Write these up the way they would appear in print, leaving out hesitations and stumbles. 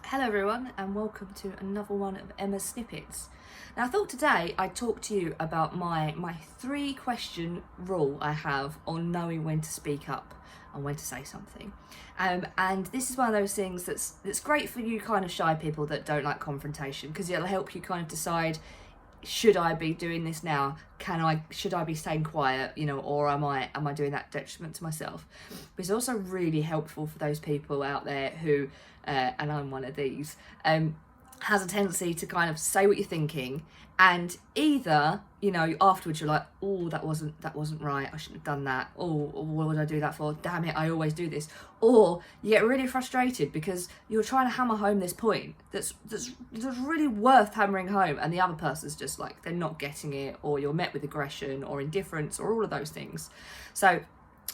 Hello everyone and welcome to another one of Emma's Snippets. Now I thought today I'd talk to you about my 3-question rule I have on knowing when to speak up and when to say something. And this is one of those things that's great for you kind of shy people that don't like confrontation, because it'll help you kind of decide, should I be doing this now? Should I be staying quiet, or am I doing that detriment to myself? But it's also really helpful for those people out there who, and I'm one of these, has a tendency to kind of say what you're thinking, and either, afterwards you're like, oh, that wasn't right, I shouldn't have done that, or what would I do that for, damn it, I always do this. Or you get really frustrated because you're trying to hammer home this point that's really worth hammering home, and the other person's just like, they're not getting it, or you're met with aggression or indifference or all of those things. So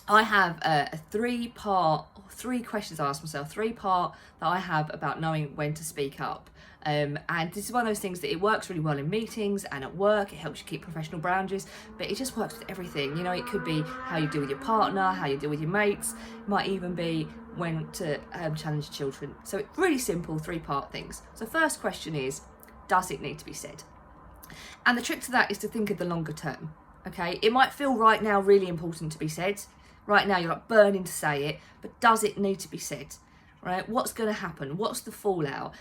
I have a 3 questions I ask myself, 3-part that I have about knowing when to speak up. And this is one of those things that it works really well in meetings and at work. It helps you keep professional boundaries, but it just works with everything. It could be how you deal with your partner, how you deal with your mates. It might even be when to challenge children. So it's really simple 3-part things. So first question is, does it need to be said? And the trick to that is to think of the longer term. Okay, it might feel right now really important to be said. Right now you're like burning to say it, but does it need to be said? Right? What's going to happen? What's the fallout?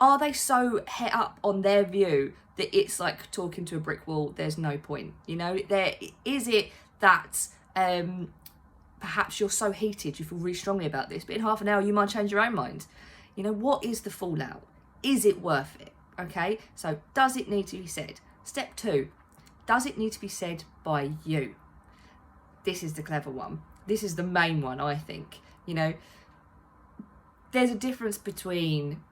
Are they so het up on their view that it's like talking to a brick wall? There's no point. Is it that perhaps you're so heated, you feel really strongly about this, but in half an hour you might change your own mind? What is the fallout? Is it worth it? Okay, so does it need to be said? Step 2, does it need to be said by you? This is the clever one. This is the main one, I think. There's a difference between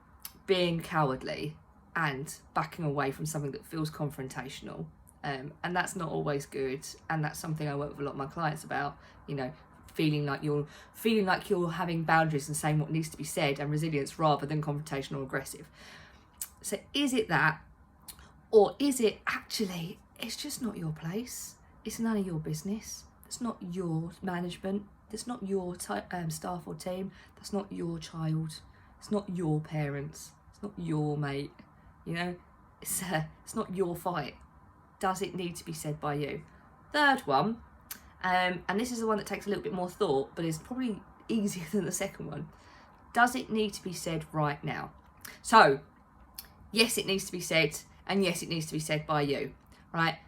being cowardly and backing away from something that feels confrontational. And that's not always good. And that's something I work with a lot of my clients about, feeling like you're having boundaries and saying what needs to be said, and resilience rather than confrontational or aggressive. So is it that, or is it actually, it's just not your place? It's none of your business. It's not your management. It's not your staff or team. That's not your child. It's not your parents. It's not your mate. It's not your fight. Does it need to be said by you? Third one, and this is the one that takes a little bit more thought, but is probably easier than the second one. Does it need to be said right now? So, yes, it needs to be said, and yes, it needs to be said by you, right?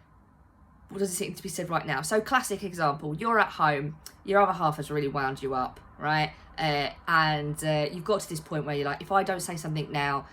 What does it need to be said right now? So, classic example, you're at home, your other half has really wound you up, right? And you've got to this point where you're like, if I don't say something now,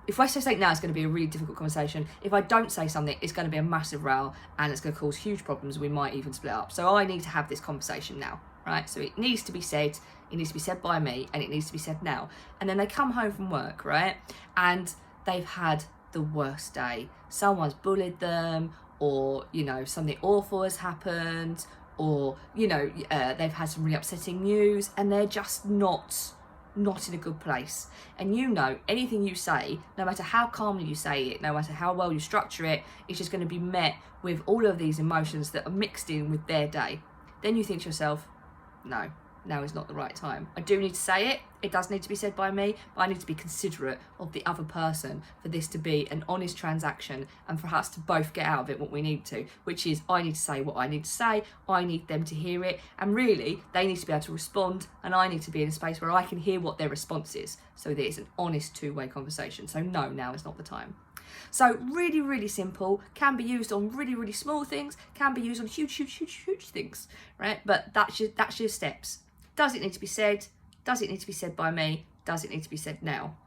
if I say something now, it's going to be a really difficult conversation. If I don't say something, it's going to be a massive row, and it's going to cause huge problems. We might even split up. So I need to have this conversation now, right? So it needs to be said. It needs to be said by me, and it needs to be said now. And then they come home from work, right? And they've had the worst day. Someone's bullied them, or, something awful has happened, or, they've had some really upsetting news, and they're just not in a good place. And anything you say, no matter how calmly you say it, no matter how well you structure it, it's just going to be met with all of these emotions that are mixed in with their day. Then you think to yourself, no, now is not the right time. I do need to say it. It does need to be said by me, but I need to be considerate of the other person for this to be an honest transaction, and for us to both get out of it what we need to, which is I need to say what I need to say, I need them to hear it, and really they need to be able to respond, and I need to be in a space where I can hear what their response is, so that it's an honest 2-way conversation. So no, now is not the time. So really, really simple, can be used on really, really small things, can be used on huge, huge, huge, huge things, right? But that's your steps. Does it need to be said? Does it need to be said by me? Does it need to be said now?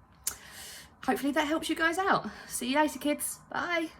Hopefully that helps you guys out. See you later, kids. Bye.